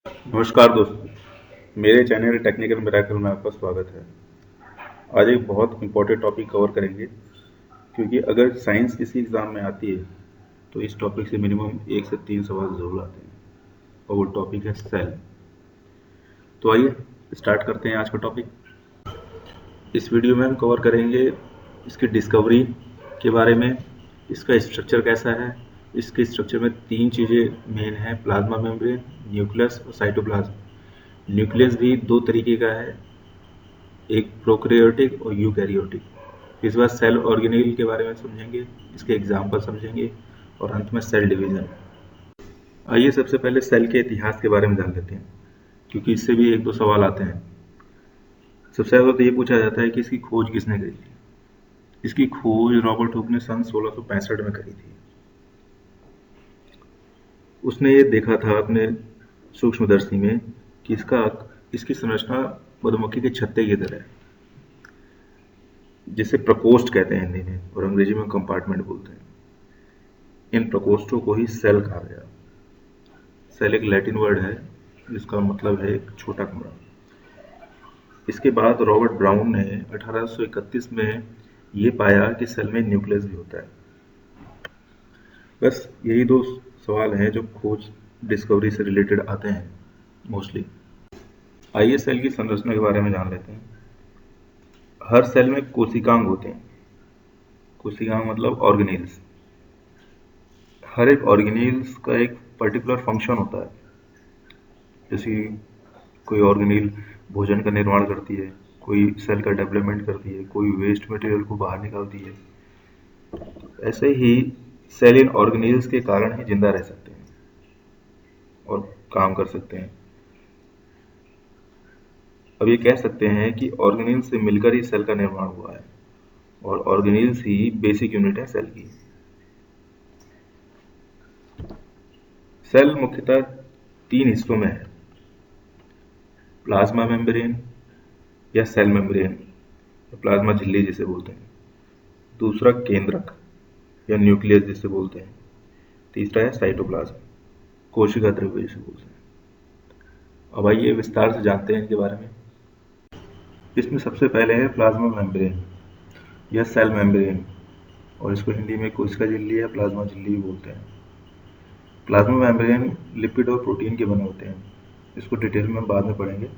नमस्कार दोस्तों, मेरे चैनल टेक्निकल मिराकल में आपका स्वागत है। आज एक बहुत इम्पोर्टेंट टॉपिक कवर करेंगे, क्योंकि अगर साइंस किसी एग्ज़ाम में आती है तो इस टॉपिक से मिनिमम 1 से 3 सवाल ज़रूर आते हैं, और वो टॉपिक है सेल। तो आइए स्टार्ट करते हैं आज का टॉपिक। इस वीडियो में हम कवर करेंगे इसकी डिस्कवरी के बारे में, इसका स्ट्रक्चर कैसा है। इसके स्ट्रक्चर में 3 चीज़ें मेन हैं: प्लाज्मा मेम्ब्रेन, न्यूक्लियस और साइटोप्लाज्म। न्यूक्लियस भी 2 तरीके का है, एक प्रोकैरियोटिक और यूकैरियोटिक। इस बार सेल ऑर्गेनेल के बारे में समझेंगे, इसके एग्जाम्पल समझेंगे और अंत में सेल डिवीजन। आइए सबसे पहले सेल के इतिहास के बारे में जान लेते हैं, क्योंकि इससे भी 1-2 सवाल आते हैं। सबसे ज़्यादा तो ये पूछा जाता है कि इसकी खोज किसने करी थी। इसकी खोज रॉबर्ट हुक ने सन 1665 में करी थी। उसने ये देखा था अपने सूक्ष्मदर्शी में कि इसकी संरचना मधुमक्खी के छत्ते की तरह है, जिसे प्रकोष्ठ कहते हैं हिंदी में, और अंग्रेजी में कंपार्टमेंट बोलते हैं। इन प्रकोष्ठों को ही सेल कहा गया। सेल एक लैटिन वर्ड है जिसका मतलब है एक छोटा कमरा। इसके बाद रॉबर्ट ब्राउन ने 1831 में ये पाया कि सेल में न्यूक्लियस भी होता है। बस यही 2 सवाल हैं जो खोज डिस्कवरी से रिलेटेड आते हैं मोस्टली। आइए सेल की संरचना के बारे में जान लेते हैं। हर सेल में कोशिकांग होते हैं। कोशिकांग मतलब ऑर्गेनेल्स। हर एक ऑर्गेनेल्स का एक पर्टिकुलर फंक्शन होता है। जैसे कोई ऑर्गेनेल भोजन का निर्माण करती है, कोई सेल का डेवलपमेंट करती है, कोई वेस्ट मटेरियल को बाहर निकालती है। ऐसे ही सेल इन ऑर्गेनेल्स के कारण ही जिंदा रह सकते हैं और काम कर सकते हैं। अब ये कह सकते हैं कि ऑर्गेनेल्स से मिलकर ही सेल का निर्माण हुआ है, और ऑर्गेनेल्स ही बेसिक यूनिट है सेल की। सेल मुख्यतः 3 हिस्सों में है: प्लाज्मा मेम्ब्रेन या सेल मेम्ब्रेन, प्लाज्मा झिल्ली जिसे बोलते हैं। दूसरा केंद्रक या न्यूक्लियस जिसे बोलते हैं। तीसरा है साइटोप्लाज्म, कोशिका द्रव्य जिसे बोलते हैं। अब आइए विस्तार से जानते हैं इनके बारे में। इसमें सबसे पहले है प्लाज्मा मेम्ब्रेन या सेल मेम्ब्रेन, और इसको हिंदी में कोशिका झिल्ली या प्लाज्मा झिल्ली भी बोलते हैं। प्लाज्मा मेम्ब्रेन लिपिड और प्रोटीन के बने होते हैं। इसको डिटेल में बाद में पढ़ेंगे।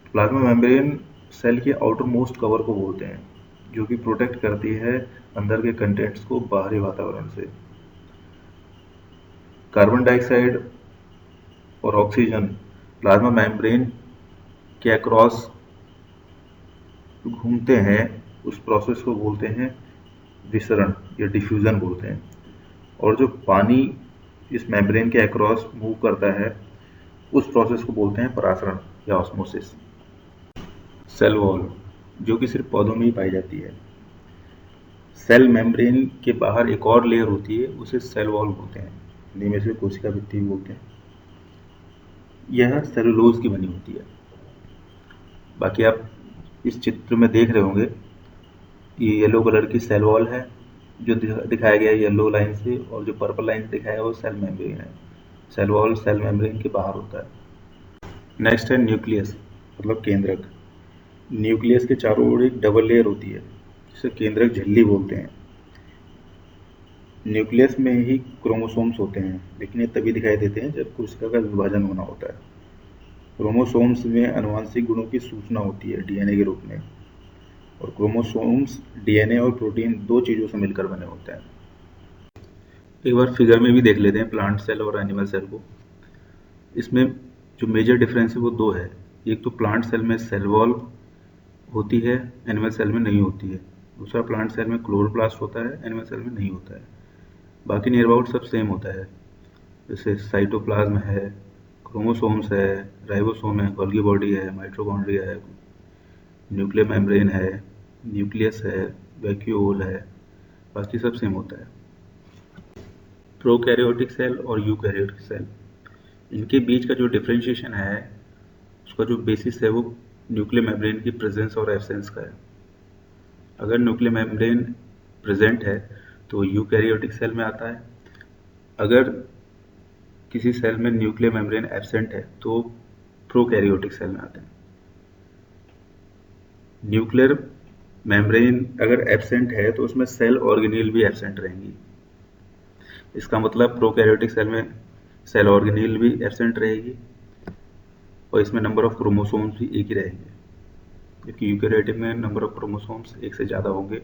प्लाज्मा मेम्ब्रेन सेल के आउटर मोस्ट कवर को बोलते हैं, जो कि प्रोटेक्ट करती है अंदर के कंटेंट्स को बाहरी वातावरण से। कार्बन डाइऑक्साइड और ऑक्सीजन प्लाज्मा मेम्ब्रेन के अक्रॉस घूमते हैं, उस प्रोसेस को बोलते हैं विसरण या डिफ्यूजन बोलते हैं। और जो पानी इस मेम्ब्रेन के अक्रॉस मूव करता है, उस प्रोसेस को बोलते हैं परासरण या ऑस्मोसिस। सेल वॉल, जो कि सिर्फ पौधों में ही पाई जाती है। सेल मेम्ब्रेन के बाहर एक और लेयर होती है, उसे सेल वॉल बोलते हैं, हिंदी में से कोशिका भित्ति भी बोलते हैं। यह सेलुलोज की बनी होती है। बाकी आप इस चित्र में देख रहे होंगे, ये येलो कलर की सेल वॉल है जो दिखाया गया है येलो लाइन से, और जो पर्पल लाइन से दिखाया है वो सेल मेम्ब्रेन है। सेल वॉल सेल मेम्ब्रेन के बाहर होता है। नेक्स्ट है न्यूक्लियस, मतलब केंद्रक। न्यूक्लियस के चारों ओर एक डबल लेयर होती है, जिसे केंद्रक झिल्ली बोलते हैं। न्यूक्लियस में ही क्रोमोसोम्स होते हैं, लेकिन ये तभी दिखाई देते हैं जब कोशिका का विभाजन होना होता है। क्रोमोसोम्स में आनुवंशिक गुणों की सूचना होती है डीएनए के रूप में, और क्रोमोसोम्स डीएनए और प्रोटीन 2 चीज़ों से मिलकर बने होते हैं। एक बार फिगर में भी देख लेते हैं प्लांट सेल और एनिमल सेल को। इसमें जो मेजर डिफरेंस है वो 2 है। एक तो प्लांट सेल में सेल वॉल होती है, एनिमल सेल में नहीं होती है। दूसरा, प्लांट सेल में क्लोरोप्लास्ट होता है, एनिमल सेल में नहीं होता है। बाकी नियर अबाउट सब सेम होता है। जैसे साइटोप्लाज्म है, क्रोमोसोम्स है, राइबोसोम है, गोल्गी बॉडी है, माइटोकॉन्ड्रिया है, न्यूक्लियर मेम्ब्रेन है, न्यूक्लियस है, वैक्यूओल है, बाकी सब सेम होता है। प्रोकैरियोटिक सेल और यूकैरियोटिक सेल, इनके बीच का जो डिफरेंशिएशन है, उसका जो बेसिस है वो न्यूक्लियर मेम्ब्रेन की प्रेजेंस और एब्सेंस का है। अगर न्यूक्लियर मेम्ब्रेन प्रेजेंट है तो यूकैरियोटिक सेल में आता है। अगर किसी सेल में न्यूक्लियर मेम्ब्रेन एब्सेंट है तो प्रोकैरियोटिक सेल में आते हैं। न्यूक्लियर मेम्ब्रेन अगर एब्सेंट है तो उसमें सेल ऑर्गेनील भी एब्सेंट रहेंगी। इसका मतलब प्रोकैरियोटिक सेल में सेल ऑर्गेनील भी एब्सेंट रहेगी और इसमें नंबर ऑफ क्रोमोसोम्स भी एक ही रहेंगे, जबकि यूकैरियोटिक में नंबर ऑफ क्रोमोसोम्स एक से ज़्यादा होंगे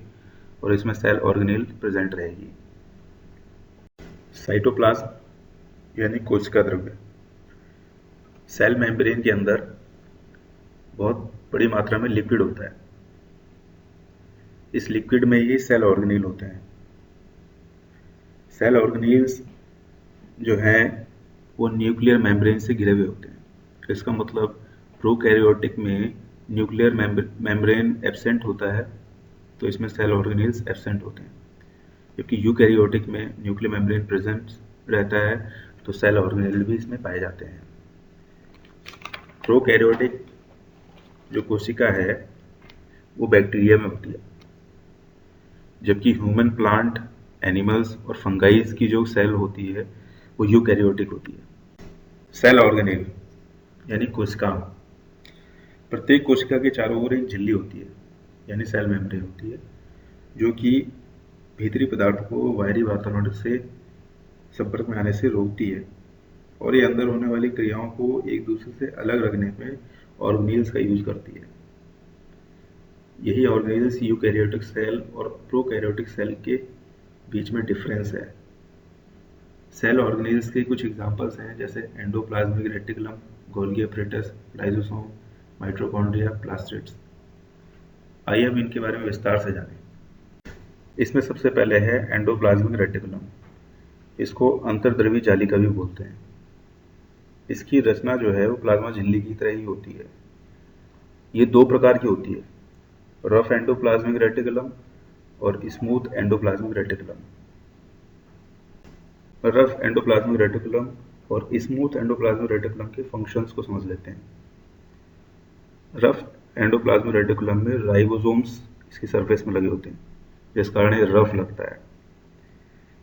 और इसमें सेल ऑर्गेनील प्रेजेंट रहेगी। साइटोप्लाज्म यानी कोशिका द्रव्य। सेल मेम्ब्रेन के अंदर बहुत बड़ी मात्रा में लिक्विड होता है। इस लिक्विड में ही सेल ऑर्गेनील होते हैं। सेल ऑर्गेनील्स जो हैं वो न्यूक्लियर मेम्ब्रेन से घिरे हुए होते हैं। इसका मतलब प्रोकैरियोटिक में न्यूक्लियर मेम्ब्रेन एब्सेंट होता है तो इसमें सेल ऑर्गेनील्स एब्सेंट होते हैं, जबकि यूकैरियोटिक में न्यूक्लियर मेम्ब्रेन प्रेजेंट रहता है तो सेल ऑर्गेनील भी इसमें पाए जाते हैं। प्रोकैरियोटिक जो कोशिका है वो बैक्टीरिया में होती है, जबकि ह्यूमन, प्लांट, एनिमल्स और फंगाइज की जो सेल होती है वो यूकैरियोटिक होती है। सेल ऑर्गेनील यानी कोशिका। प्रत्येक कोशिका के चारों ओर एक झिल्ली होती है यानी सेल मेम्ब्रेन होती है, जो कि भीतरी पदार्थ को बाहरी वातावरण से संपर्क में आने से रोकती है और ये अंदर होने वाली क्रियाओं को एक दूसरे से अलग रखने में ऑर्गेनील्स का यूज करती है। यही ऑर्गेनील्स यूकैरियोटिक सेल और प्रोकैरियोटिक सेल के बीच में डिफरेंस है। सेल ऑर्गेनील्स के कुछ एग्जांपल्स हैं जैसे endoplasmic reticulum, Golgi apparatus, lysosome, mitochondria, plastids. आइए अब इनके बारे में विस्तार से जानें। इसमें सबसे पहले है एंडोप्लाज्मिक रेटिकुलम। इसको अंतर्द्रवी जालिका भी बोलते हैं। इसकी रचना जो है वो प्लाज्मा झिल्ली की तरह ही होती है। ये दो प्रकार की होती है, रफ एंडोप्लाज्मिक रेटिकुलम और smooth endoplasmic reticulum. Rough endoplasmic reticulum और स्मूथ एंडोप्लाज्मिक रेटिकुलम के फंक्शंस को समझ लेते हैं। रफ एंडोप्लाज्मिक रेटिकुलम में राइबोसोम्स इसकी सरफेस में लगे होते हैं, जिस कारण ये रफ लगता है।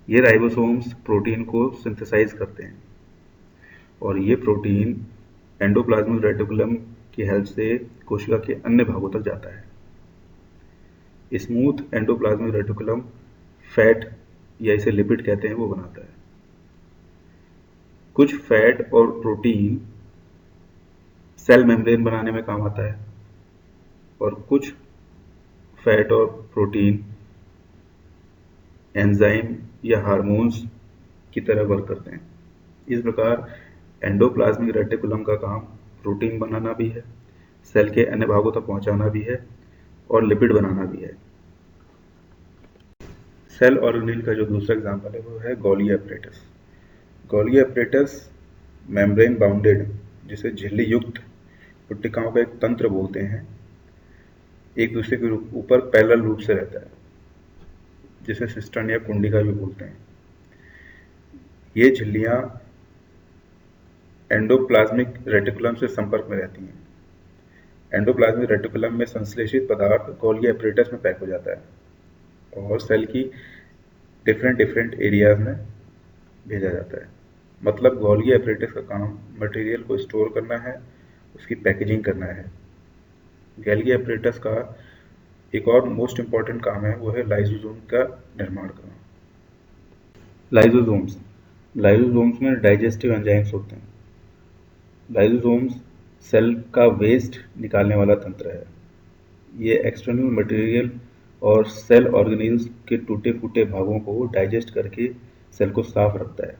ये राइबोसोम्स प्रोटीन को सिंथेसाइज करते हैं और ये प्रोटीन एंडोप्लाज्मिक रेटिकुलम की हेल्प से कोशिका के अन्य भागों तक जाता है। स्मूथ एंडोप्लाज्मिक रेटिकुलम फैट या इसे लिपिड कहते हैं वो बनाता है। कुछ फैट और प्रोटीन सेल मेम्ब्रेन बनाने में काम आता है और कुछ फैट और प्रोटीन एंजाइम या हार्मोन्स की तरह वर्क करते हैं। इस प्रकार एंडोप्लाज्मिक रेटिकुलम का काम प्रोटीन बनाना भी है, सेल के अन्य भागों तक पहुंचाना भी है और लिपिड बनाना भी है। सेल ऑर्गेनील का जो दूसरा एग्जांपल है वो है Golgi apparatus. Golgi apparatus membrane bounded, जिसे झिल्ली युक्त पुट्टिकाओं का एक तंत्र बोलते हैं, एक दूसरे के ऊपर पैरेलल रूप से रहता है, जिसे सिस्टर्न या कुंडिका भी बोलते हैं। ये झिल्लियां एंडोप्लाज्मिक रेटिकुलम से संपर्क में रहती हैं। एंडोप्लाज्मिक रेटिकुलम में संश्लेषित पदार्थ गोल्गी एपरेटस में पैक हो जाता है और सेल की डिफरेंट एरियाज में भेजा जाता है। मतलब गोल्गी एपरेटस का काम मटेरियल को स्टोर करना है, उसकी पैकेजिंग करना है। गोल्गी एपरेटस का एक और मोस्ट इम्पॉर्टेंट काम है, वो है लाइसोसोम का निर्माण करना। लाइसोसोम्स में डाइजेस्टिव एंजाइम्स होते हैं। लाइसोसोम्स सेल का वेस्ट निकालने वाला तंत्र है। ये एक्सटर्नल मटेरियल और सेल ऑर्गेनील्स के टूटे फूटे भागों को डाइजेस्ट करके सेल को साफ रखता है।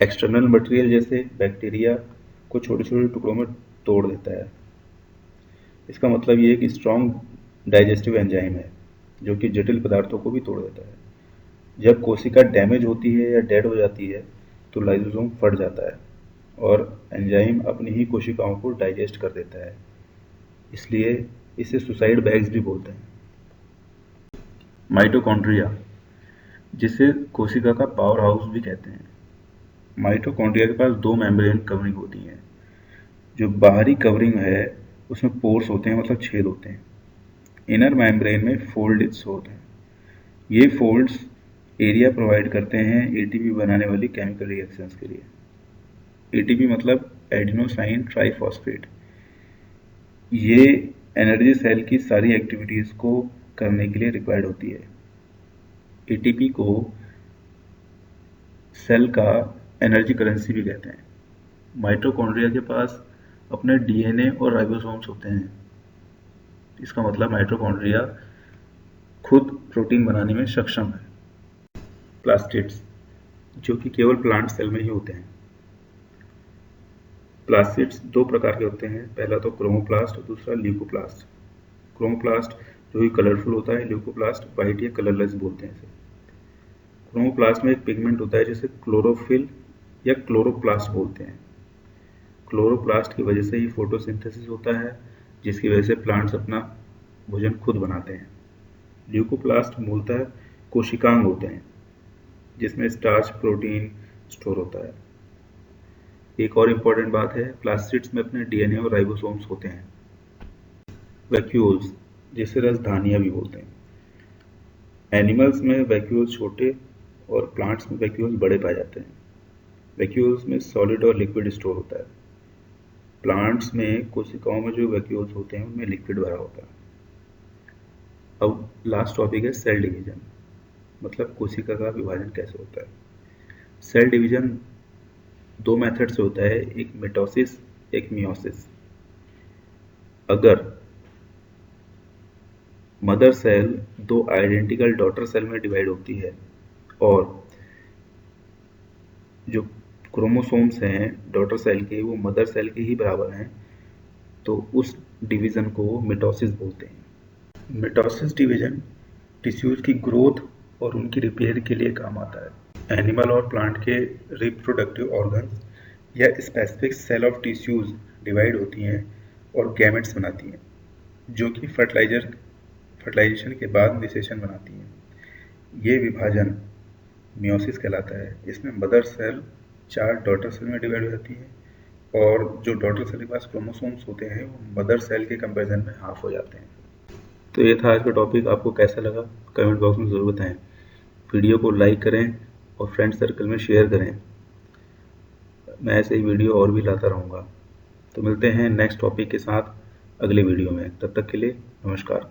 एक्सटर्नल मटेरियल जैसे बैक्टीरिया को छोटे छोटे टुकड़ों में तोड़ देता है। इसका मतलब ये एक स्ट्रॉन्ग डाइजेस्टिव एंजाइम है जो कि जटिल पदार्थों को भी तोड़ देता है। जब कोशिका डैमेज होती है या डेड हो जाती है तो लाइसोसोम फट जाता है और एंजाइम अपनी ही कोशिकाओं को डाइजेस्ट कर देता है। इसलिए इसे सुसाइड बैग्स भी बोलते हैं। माइटोकॉन्ड्रिया, जिसे कोशिका का पावर हाउस भी कहते हैं। माइटोकॉन्ड्रिया के पास दो मेम्ब्रेन कवरिंग होती हैं। जो बाहरी कवरिंग है उसमें पोर्स होते हैं, मतलब छेद होते हैं। इनर मेम्ब्रेन में फोल्ड्स होते हैं। ये फोल्ड्स एरिया प्रोवाइड करते हैं एटीपी बनाने वाली केमिकल रिएक्शंस के लिए। एटीपी मतलब एडिनोसाइन ट्राइफॉस्फेट। ये एनर्जी सेल की सारी एक्टिविटीज़ को करने के लिए रिक्वायर्ड होती है। एटीपी को सेल का एनर्जी करेंसी भी कहते हैं। माइटोकॉन्ड्रिया के पास अपने डीएनए और राइबोसोम्स होते हैं। इसका मतलब माइटोकॉन्ड्रिया खुद प्रोटीन बनाने में सक्षम है। प्लास्टिड्स, जो कि केवल प्लांट सेल में ही होते हैं। प्लास्टिड्स दो प्रकार के होते हैं, पहला तो क्रोमोप्लास्ट और दूसरा ल्यूकोप्लास्ट। क्रोमोप्लास्ट जो कि कलरफुल होता है, ल्यूकोप्लास्ट वाइट या कलरलेस बोलते हैं इसे। क्रोमोप्लास्ट में एक पिगमेंट होता है जिसे क्लोरोफिल या क्लोरोप्लास्ट बोलते हैं। क्लोरोप्लास्ट की वजह से ही फोटोसिंथेसिस होता है, जिसकी वजह से प्लांट्स अपना भोजन खुद बनाते हैं। ल्यूकोप्लास्ट मूलतः कोशिकांग होते हैं, जिसमें स्टार्च प्रोटीन स्टोर होता है। एक और इम्पॉर्टेंट बात है, प्लास्टिड्स में अपने डीएनए और राइबोसोम्स होते हैं। वैक्यूल्स, जिसे रसधानियाँ भी बोलते हैं। एनिमल्स में वैक्यूल्स छोटे और प्लांट्स में वैक्यूल्स बड़े पाए जाते हैं। वैक्यूल्स में सॉलिड और लिक्विड स्टोर होता है। प्लांट्स में कोशिकाओं में जो वैक्यूल्स होते हैं उनमें लिक्विड भरा होता है। अब लास्ट टॉपिक है सेल डिवीजन, मतलब कोशिका का विभाजन कैसे होता है। सेल डिवीजन दो मेथड से होता है, एक मिटोसिस, एक मियोसिस। अगर मदर सेल दो आइडेंटिकल डॉटर सेल में डिवाइड होती है और जो क्रोमोसोम्स हैं डॉटर सेल के वो मदर सेल के ही बराबर हैं, तो उस डिवीजन को मिटोसिस बोलते हैं। मिटोसिस डिवीजन टिश्यूज की ग्रोथ और उनकी रिपेयर के लिए काम आता है। एनिमल और प्लांट के रिप्रोडक्टिव ऑर्गन्स या specific cell of tissues divide होती हैं और गैमेट्स बनाती हैं, जो कि फर्टिलाइजेशन के बाद निषेचन बनाती हैं। ये विभाजन मियोसिस कहलाता है। इसमें मदर सेल 4 डॉटर सेल में डिवाइड हो जाती है और जो डॉटर सेल के पास क्रोमोसोम्स होते हैं वो मदर सेल के कंपैरिजन में हाफ हो जाते हैं। तो ये था आज का टॉपिक। आपको कैसा लगा कमेंट बॉक्स में ज़रूर बताएं। वीडियो को लाइक करें और फ्रेंड सर्कल में शेयर करें। मैं ऐसे ही वीडियो और भी लाता रहूँगा। तो मिलते हैं नेक्स्ट टॉपिक के साथ अगले वीडियो में। तब तक के लिए नमस्कार।